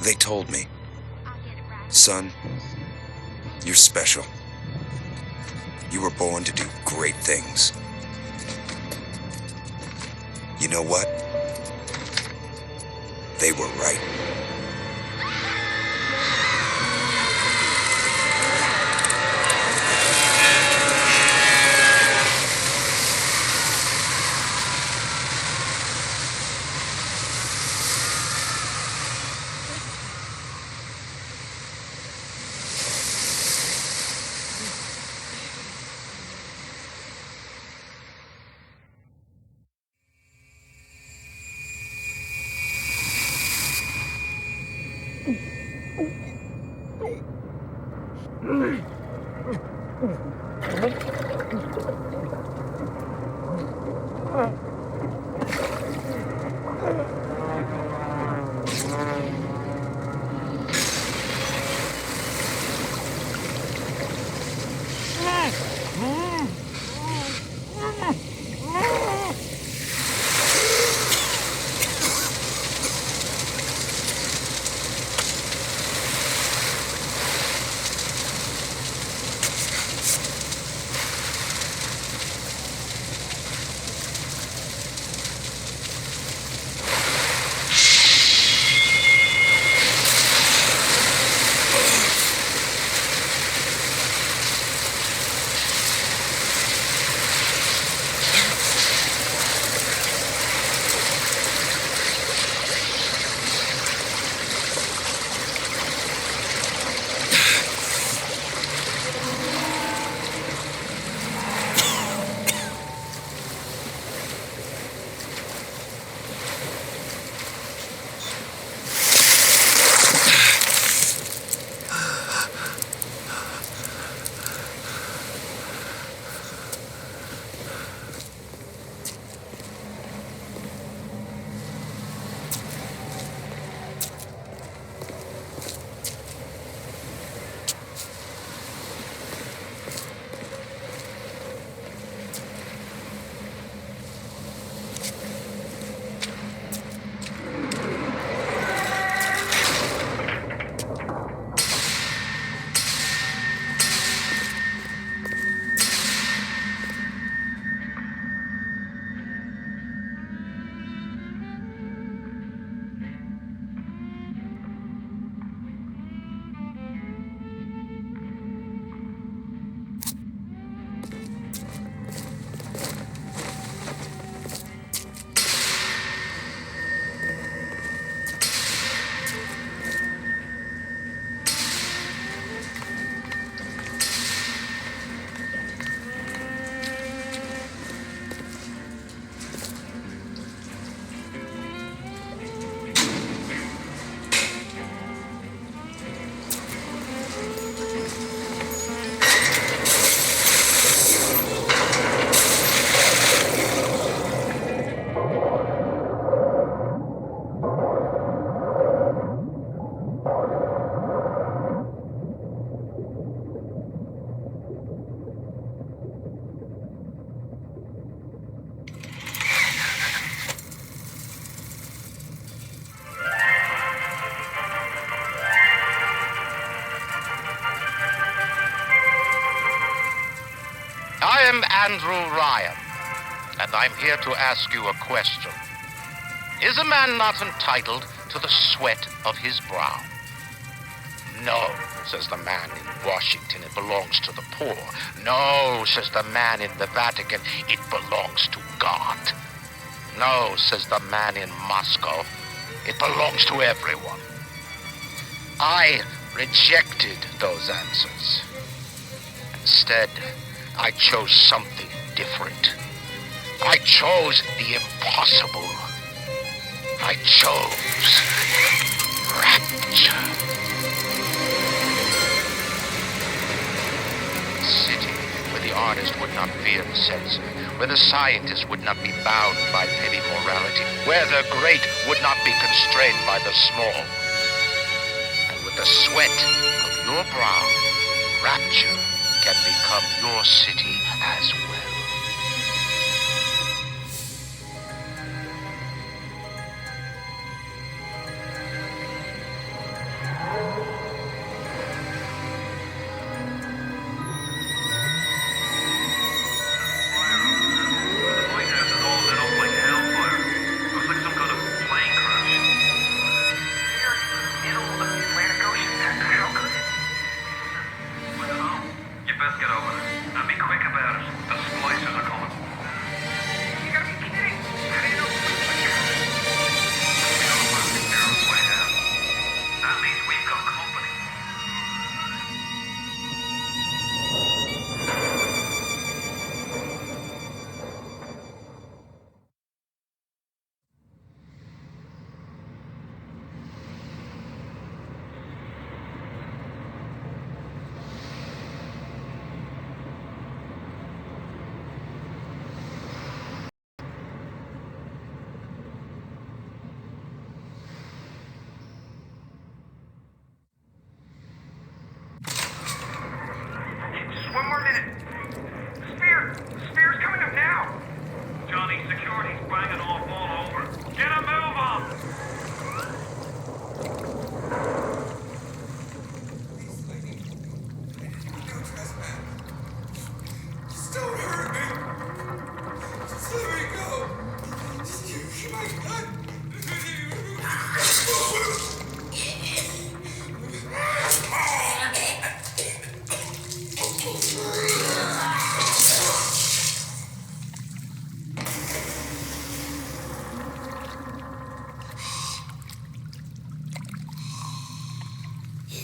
They told me, son, you're special. You were born to do great things. You know what? They were right. I am Andrew Ryan, and I'm here to ask you a question. Is a man not entitled to the sweat of his brow? No, says the man in Washington, it belongs to the poor. No, says the man in the Vatican, it belongs to God. No, says the man in Moscow, it belongs to everyone. I rejected those answers. Instead, I chose something different. I chose the impossible. I chose rapture. A city where the artist would not fear the censor, where the scientist would not be bound by petty morality, where the great would not be constrained by the small. And with the sweat of your brow, rapture can become your city as well.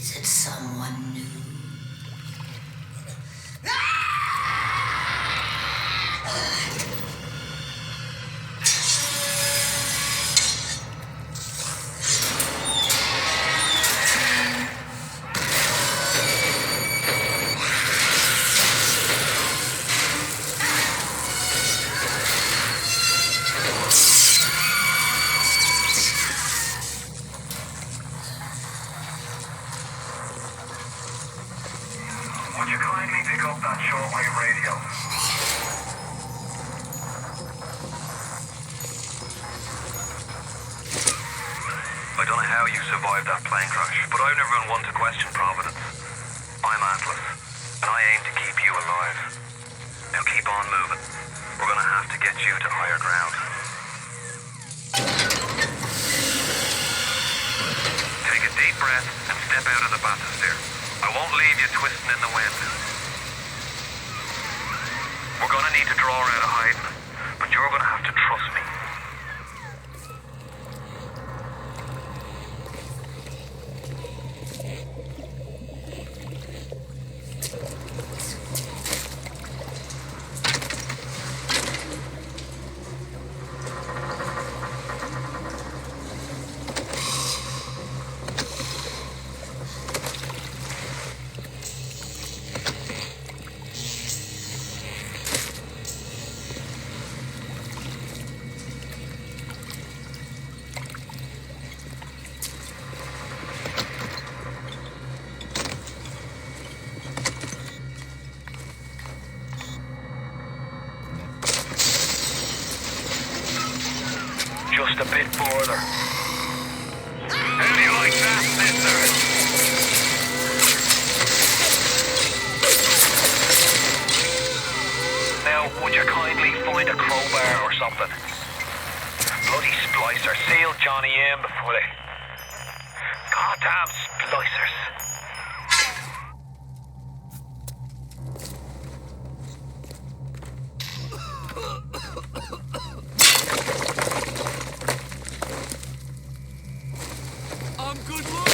Is it someone new? Would you kindly pick up that shortwave radio? I don't know how you survived that plane crash, but I've never been one to question Providence. I'm Atlas, and I aim to keep you alive. Now keep on moving. We're gonna have to get you to higher ground. Take a deep breath and step out of the bathysphere. I won't leave you twisting in the wind. We're gonna need to draw her out of hiding, but you're gonna have to trust me. Just a bit further. How do you like that, mister? Now, would you kindly find a crowbar or something? Bloody splicer. Seal Johnny in before they... Goddamn splicers. I'm good looking.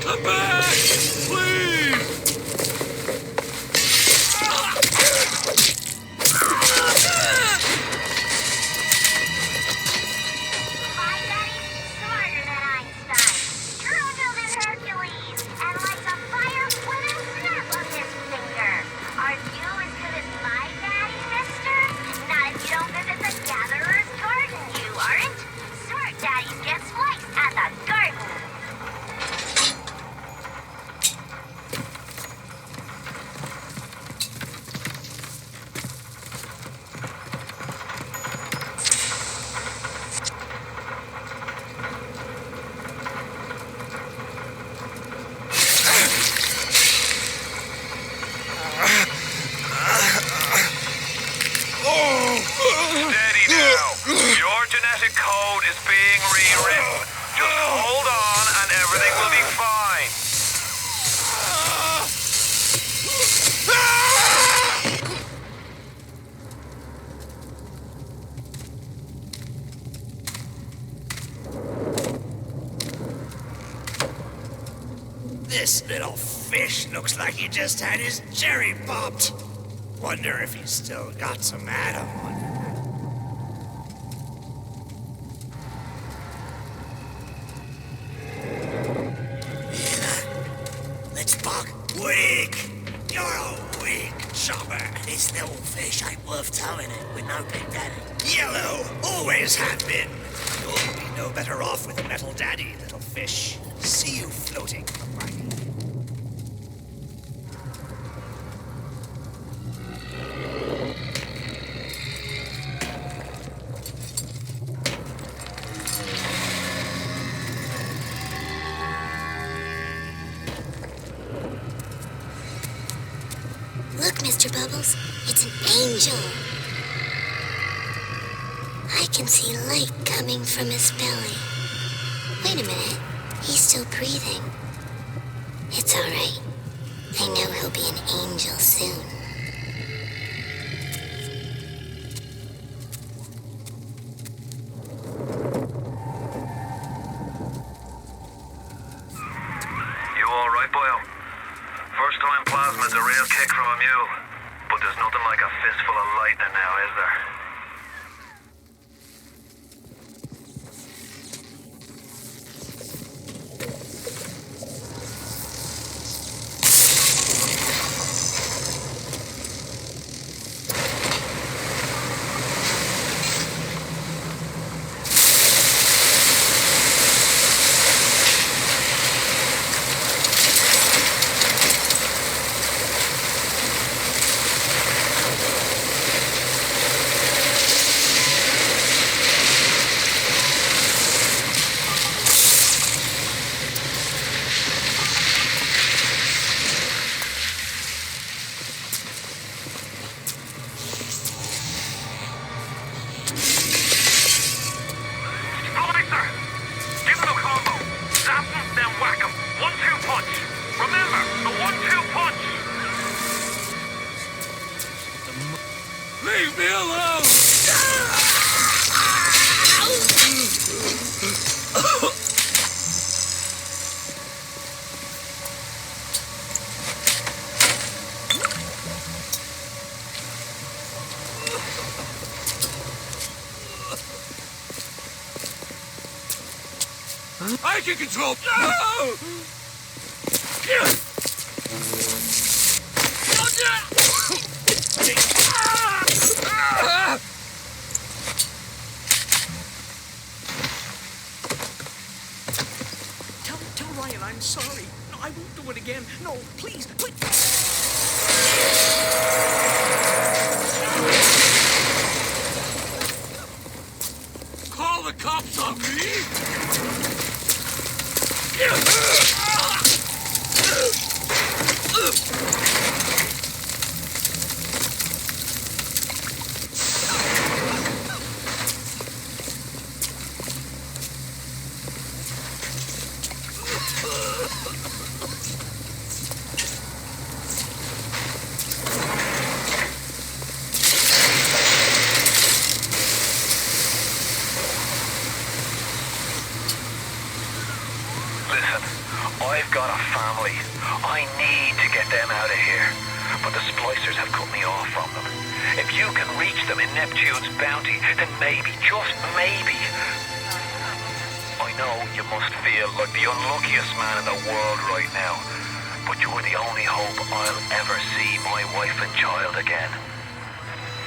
Come back, please. My daddy's smarter than Einstein, stronger than Hercules, and lights a fire with a snap of his finger. Are you as good as my daddy, mister? Not if you don't visit the Gatherer's Garden, you aren't. Smart daddies get spliced at the garden. Steady now. Your genetic code is being rewritten. Just hold on and everything will be fine. This little fish looks like he just had his cherry popped. Wonder if he's still got some Adam on him. Let's buck. Weak! You're a weak chopper. This little fish ain't worth towing it with no big daddy. Yellow, always have been. You'll be no better off with a metal daddy, little fish. See you floating from my Look, Mr. Bubbles, it's an angel. I can see light coming from his belly. Wait a minute, he's still breathing. It's all right. I know he'll be an angel soon. First time plasmid's a real kick from a mule. But there's nothing like a fistful of lightning now, is there? Leave me alone! I can control. No! Tell Ryan I'm sorry. No, I won't do it again. No, please, please. Call the cops on me? Listen, I've got a family. I need to get them out of here. But the splicers have cut me off from them. If you can reach them in Neptune's bounty, then maybe, just maybe. I know you must feel like the unluckiest man in the world right now. But you're the only hope I'll ever see my wife and child again.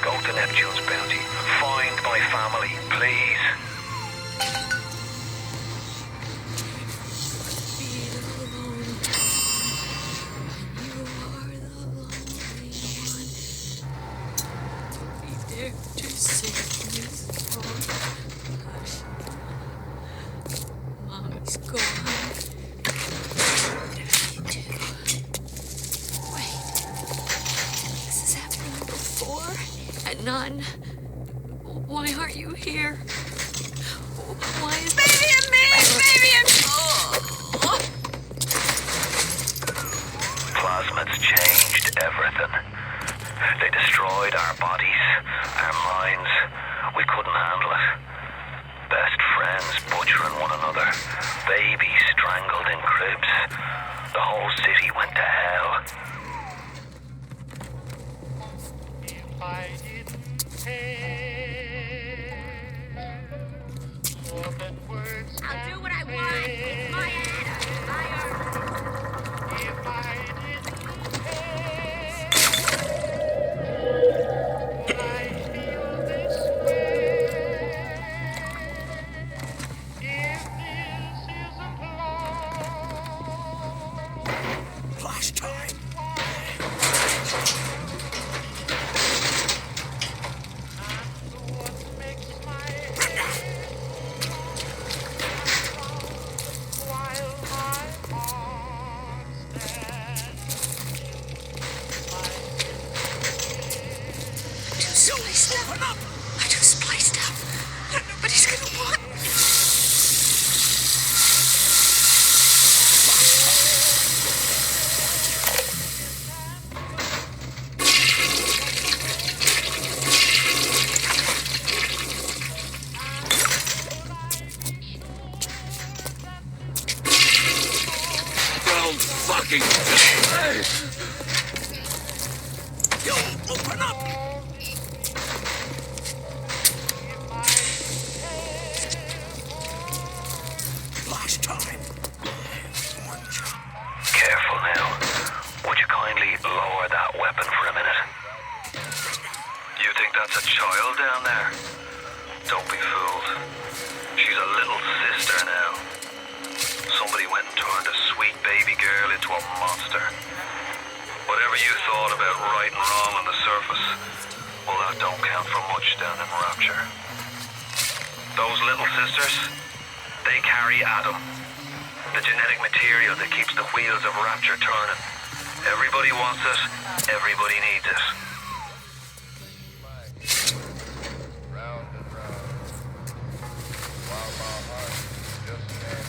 Go to Neptune's bounty. Find my family, please. Mommy's gone. What did I do? Wait. This has happened before? And none? Why aren't you here? Why is baby and me? Baby and Plasmids changed everything. They destroyed our bodies, our minds. We couldn't handle it. Best friends butchering one another. Babies strangled in cribs. The whole city went to hell. If I didn't care more than words I'll do what I want. It's my Anna. I earned it. If I didn't care, would I feel this way? If this isn't love, Last time, You open up! Last time. Careful now. Would you kindly lower that weapon for a minute? You think that's a child down there? Don't be fooled. She's a little sister now. Somebody went and turned a sweet baby girl into a monster. Whatever you thought about right and wrong on the surface, well, that don't count for much down in Rapture. Those little sisters, they carry Adam, the genetic material that keeps the wheels of Rapture turning. Everybody wants it, everybody needs it. Round and round, while my heart just can't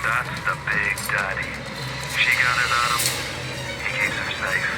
That's the big daddy. She gathers Adam, he keeps her safe.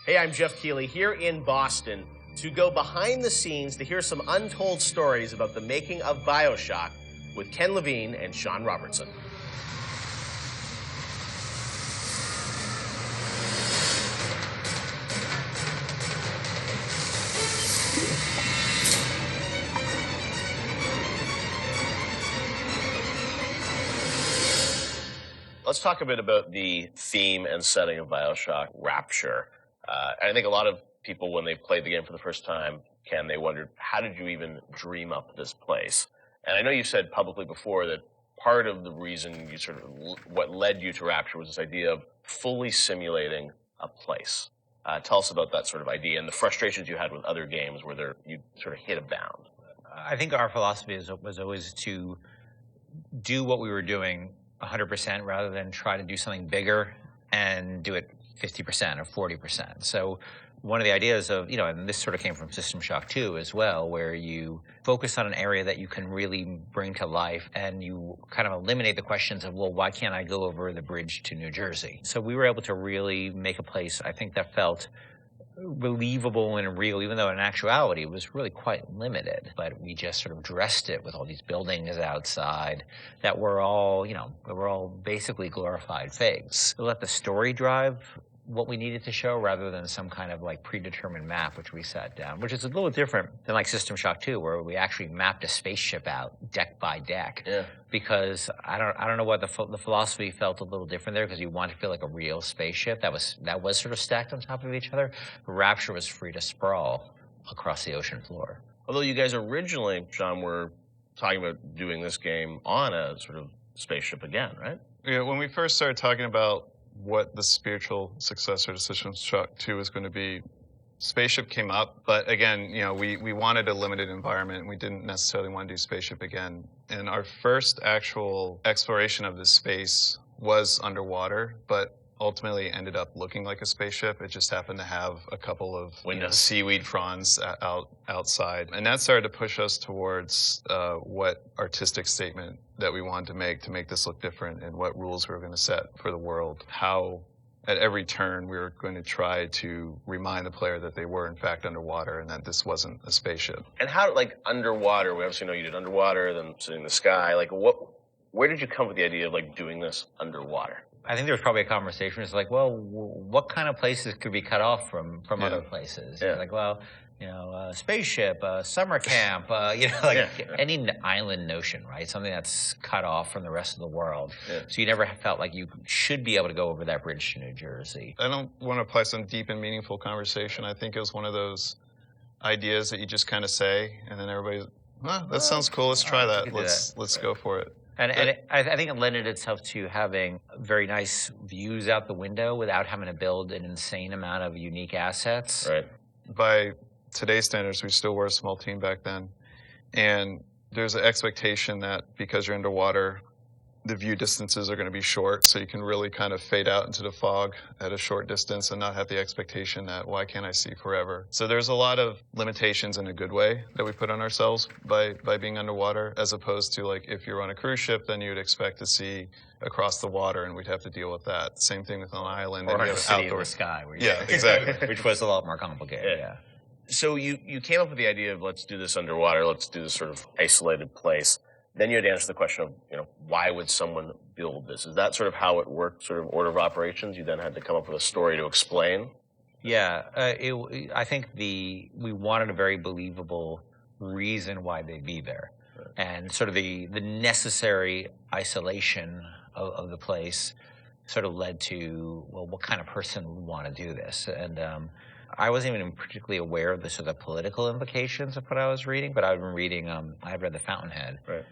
Hey, I'm Jeff Keighley here in Boston to go behind the scenes to hear some untold stories about the making of BioShock with Ken Levine and Sean Robertson. Let's talk a bit about the theme and setting of BioShock Rapture. I think a lot of people, when they played the game for the first time, Ken, they wondered, how did you even dream up this place? And I know you've said publicly before that part of the reason you sort of, what led you to Rapture was this idea of fully simulating a place. Tell us about that sort of idea and the frustrations you had with other games where you sort of hit a bound. I think our philosophy was always to do what we were doing 100% rather than try to do something bigger and do it 50% or 40%. So one of the ideas of, and this sort of came from System Shock 2 as well, where you focus on an area that you can really bring to life and you kind of eliminate the questions of, well, why can't I go over the bridge to New Jersey? So we were able to really make a place, I think, that felt believable and real, even though in actuality it was really quite limited. But we just sort of dressed it with all these buildings outside that were all, were all basically glorified fakes. We let the story drive what we needed to show rather than some kind of like predetermined map which we sat down, which is a little different than like System Shock 2, where we actually mapped a spaceship out deck by deck. Yeah. Because I don't know why the philosophy felt a little different there, because you want to feel like a real spaceship that was sort of stacked on top of each other. Rapture was free to sprawl across the ocean floor. Although you guys originally, John, were talking about doing this game on a sort of spaceship again, right? Yeah, when we first started talking about what the spiritual successor to System Shock 2 was going to be, Spaceship came up, but again, we wanted a limited environment, and we didn't necessarily want to do Spaceship again. And our first actual exploration of this space was underwater, but ultimately ended up looking like a spaceship. It just happened to have a couple of seaweed fronds outside. And that started to push us towards what artistic statement that we wanted to make this look different, and what rules we were going to set for the world. How at every turn we were going to try to remind the player that they were in fact underwater and that this wasn't a spaceship. And how, like, underwater, we obviously know you did underwater, then sitting in the sky, like where did you come with the idea of like doing this underwater? I think there was probably a conversation. It's like, well, what kind of places could be cut off from other places? Yeah. Like, well, spaceship, summer camp, any island notion, right? Something that's cut off from the rest of the world. Yeah. So you never felt like you should be able to go over that bridge to New Jersey. I don't want to apply some deep and meaningful conversation. I think it was one of those ideas that you just kind of say, and then everybody's, that sounds cool. Let's try that. Let's go for it. And I think it lended itself to having very nice views out the window without having to build an insane amount of unique assets. Right. By today's standards, we still were a small team back then. And there's an expectation that because you're underwater, the view distances are going to be short, so you can really kind of fade out into the fog at a short distance and not have the expectation that, why can't I see forever? So there's a lot of limitations in a good way that we put on ourselves by being underwater, as opposed to like if you're on a cruise ship, then you'd expect to see across the water and we'd have to deal with that. Same thing with an island. Or and a city in the sky. Exactly. Which was a lot more complicated, yeah. So you came up with the idea of let's do this underwater, let's do this sort of isolated place. Then you had to answer the question of, why would someone build this? Is that sort of how it worked, sort of order of operations? You then had to come up with a story to explain? Yeah, I think we wanted a very believable reason why they'd be there. Right. And sort of the necessary isolation of the place sort of led to, well, what kind of person would want to do this? And I wasn't even particularly aware of the sort of political implications of what I was reading, but I've been reading, I had read The Fountainhead. Right.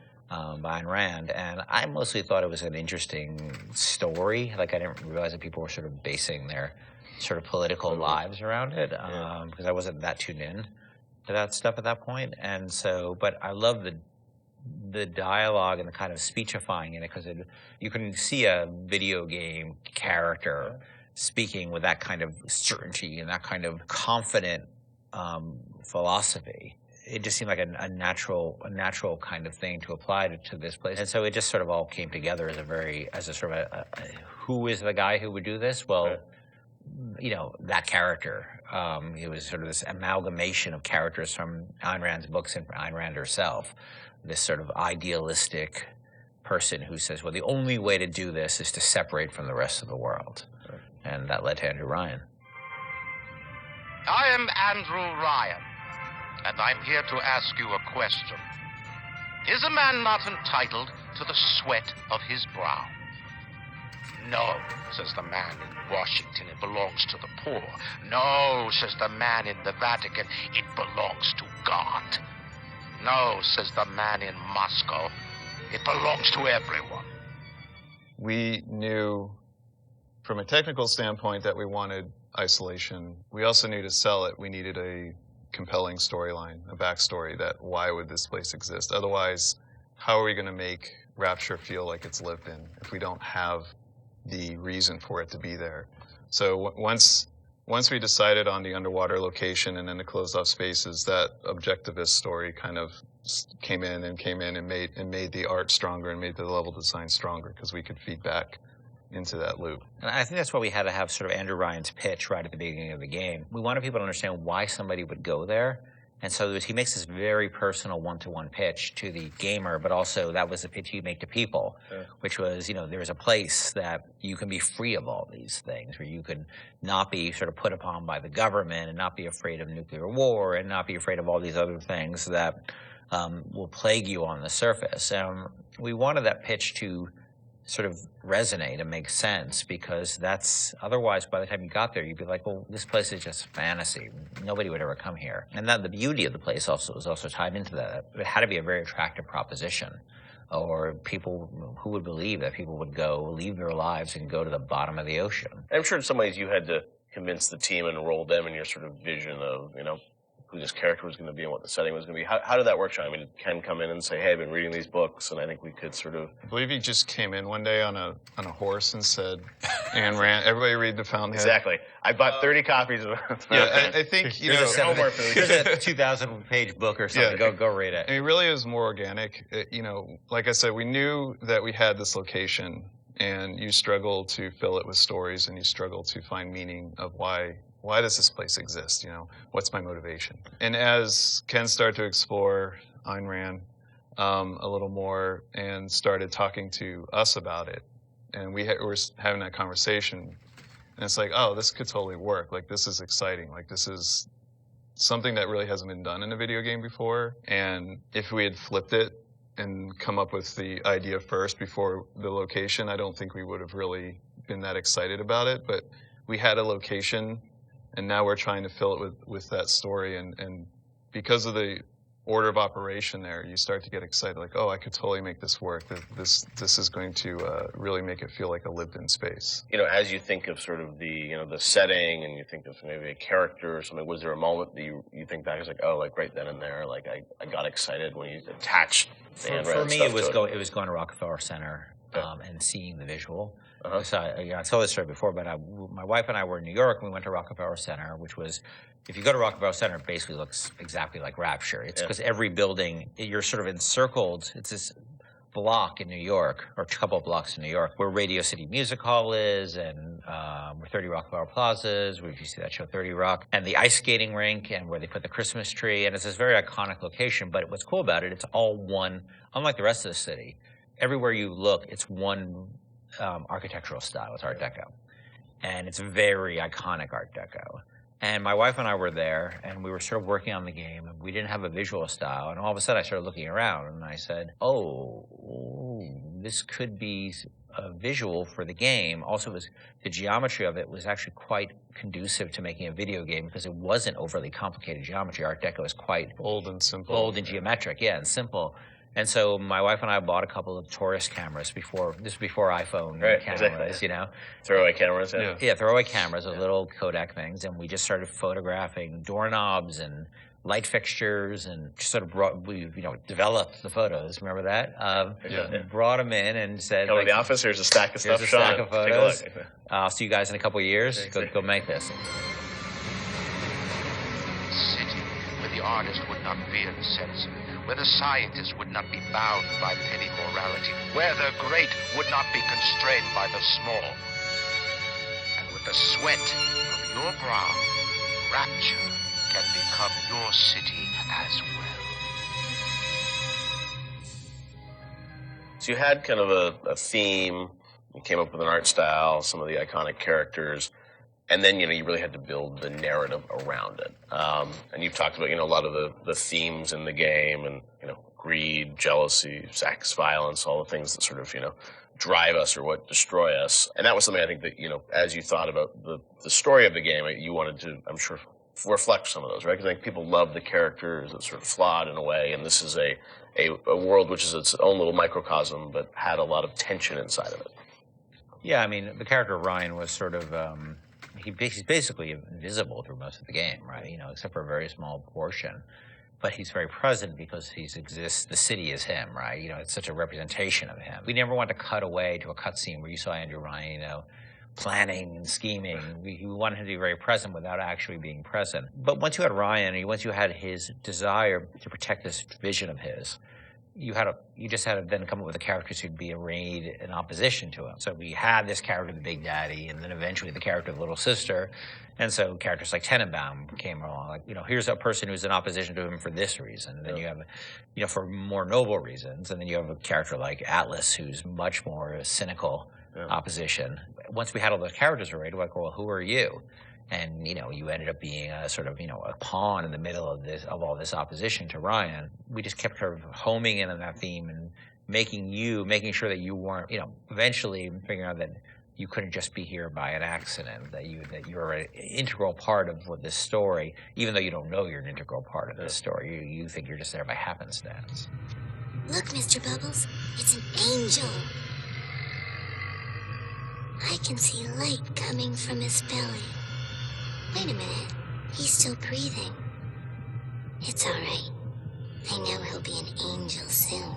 By Ayn Rand, and I mostly thought it was an interesting story. Like, I didn't realize that people were sort of basing their sort of political lives around it, because I wasn't that tuned in to that stuff at that point. And so, but I love the dialogue and the kind of speechifying in it, because you can see a video game character speaking with that kind of certainty and that kind of confident philosophy. It just seemed like a natural kind of thing to apply to this place. And so it just sort of all came together as a sort of who is the guy who would do this? Well, that character. It was sort of this amalgamation of characters from Ayn Rand's books and Ayn Rand herself. This sort of idealistic person who says, well, the only way to do this is to separate from the rest of the world. Right. And that led to Andrew Ryan. I am Andrew Ryan, and I'm here to ask you a question. Is a man not entitled to the sweat of his brow? No, says the man in Washington, it belongs to the poor. No, says the man in the Vatican, it belongs to God. No, says the man in Moscow, it belongs to everyone. We knew from a technical standpoint that we wanted isolation. We also knew to sell it, we needed a compelling storyline, a backstory that why would this place exist? Otherwise, how are we going to make Rapture feel like it's lived in if we don't have the reason for it to be there? So once we decided on the underwater location and then the closed off spaces, that objectivist story kind of came in and made the art stronger and made the level design stronger, because we could feed back into that loop. And I think that's why we had to have sort of Andrew Ryan's pitch right at the beginning of the game. We wanted people to understand why somebody would go there. And so he makes this very personal one-to-one pitch to the gamer, but also that was the pitch he'd make to people, which was, there's a place that you can be free of all these things, where you can not be sort of put upon by the government and not be afraid of nuclear war and not be afraid of all these other things that will plague you on the surface. We wanted that pitch to sort of resonate and make sense, because that's otherwise by the time you got there you'd be like, well, this place is just fantasy, nobody would ever come here. And then the beauty of the place was also tied into that. It had to be a very attractive proposition, or people who would believe that people would go leave their lives and go to the bottom of the ocean. I'm sure in some ways you had to convince the team and enroll them in your sort of vision of who this character was going to be and what the setting was going to be. How did that work, Sean? I mean, did Ken come in and say, hey, I've been reading these books, and I think we could sort of... I believe he just came in one day on a horse and said, Ayn Rand, everybody read The Fountainhead. Exactly. I bought 30 copies of it. Yeah, I think, Here's a 2,000-page book or something. Yeah. Go read it. I mean, it really is more organic. Like I said, we knew that we had this location, and you struggle to fill it with stories, and you struggle to find meaning of why does this place exist? What's my motivation? And as Ken started to explore Ayn Rand a little more and started talking to us about it, and we were having that conversation, and it's like, oh, this could totally work. Like, this is exciting. Like, this is something that really hasn't been done in a video game before. And if we had flipped it and come up with the idea first before the location, I don't think we would have really been that excited about it. But we had a location, and now we're trying to fill it with that story. And because of the order of operation there, you start to get excited, like, oh, I could totally make this work. This is going to really make it feel like a lived-in space. You know, as you think of sort of the the setting, and you think of maybe a character or something, was there a moment that you think back, it's like, oh, like right then and there, like I got excited when you attached the handwriting For me, stuff it was going to Rockefeller Center and seeing the visual. Uh-huh. So I told this story before, but my wife and I were in New York, and we went to Rockefeller Center, which was, if you go to Rockefeller Center, it basically looks exactly like Rapture. It's because every building, you're sort of encircled. It's this block in New York, or a couple of blocks in New York, where Radio City Music Hall is, and where 30 Rockefeller Plaza is, where if you see that show 30 Rock, and the ice skating rink, and where they put the Christmas tree, and it's this very iconic location. But what's cool about it, it's all one, unlike the rest of the city. Everywhere you look, it's one architectural style. It's Art Deco. And it's very iconic Art Deco. And my wife and I were there, and we were sort of working on the game, and we didn't have a visual style. And all of a sudden, I started looking around, and I said, oh, this could be a visual for the game. Also, the geometry of it was actually quite conducive to making a video game, because it wasn't overly complicated geometry. Art Deco is quite bold and simple. Bold and geometric, and simple. And so my wife and I bought a couple of tourist cameras before iPhone cameras, exactly. you know. Throwaway cameras, Yeah, throwaway cameras, those little Kodak things, and we just started photographing doorknobs and light fixtures, and just sort of developed the photos. Remember that? Brought them in and said, "Come to the office. Here's a stack of stuff. Here's a stack of photos. Take a look." I'll see you guys in a couple of years. Go make this. City where the artist would not fear the censor, where the scientist would not be bound by petty morality, where the great would not be constrained by the small. And with the sweat of your brow, Rapture can become your city as well. So you had kind of a theme, you came up with an art style, some of the iconic characters, and then, you really had to build the narrative around it. And you've talked about, a lot of the themes in the game, and, greed, jealousy, sex, violence, all the things that sort of, drive us or what destroy us. And that was something I think that, as you thought about the story of the game, you wanted to, I'm sure, reflect some of those, right? Because I think people love the characters. It's sort of flawed in a way, and this is a world which is its own little microcosm, but had a lot of tension inside of it. Yeah, I mean, the character Ryan was sort of, he's basically invisible through most of the game, right? Except for a very small portion. But he's very present because the city is him, right? It's such a representation of him. We never want to cut away to a cutscene where you saw Andrew Ryan, planning and scheming. We wanted him to be very present without actually being present. But once you had Ryan, and once you had his desire to protect this vision of his, you just had to then come up with the characters who'd be arrayed in opposition to him. So we had this character, the Big Daddy, and then eventually the character of Little Sister. And so characters like Tenenbaum came along. Like, here's a person who's in opposition to him for this reason. And then you have, for more noble reasons. And then you have a character like Atlas, who's much more cynical opposition. Once we had all those characters arrayed, we're like, well, who are you? And, you ended up being a sort of, a pawn in the middle of all this opposition to Ryan. We just kept sort of homing in on that theme and making sure that you weren't, eventually figuring out that you couldn't just be here by an accident, that you're an integral part of this story, even though you don't know you're an integral part of this story. You think you're just there by happenstance. Look, Mr. Bubbles, it's an angel. I can see light coming from his belly. Wait a minute, he's still breathing. It's all right. I know he'll be an angel soon.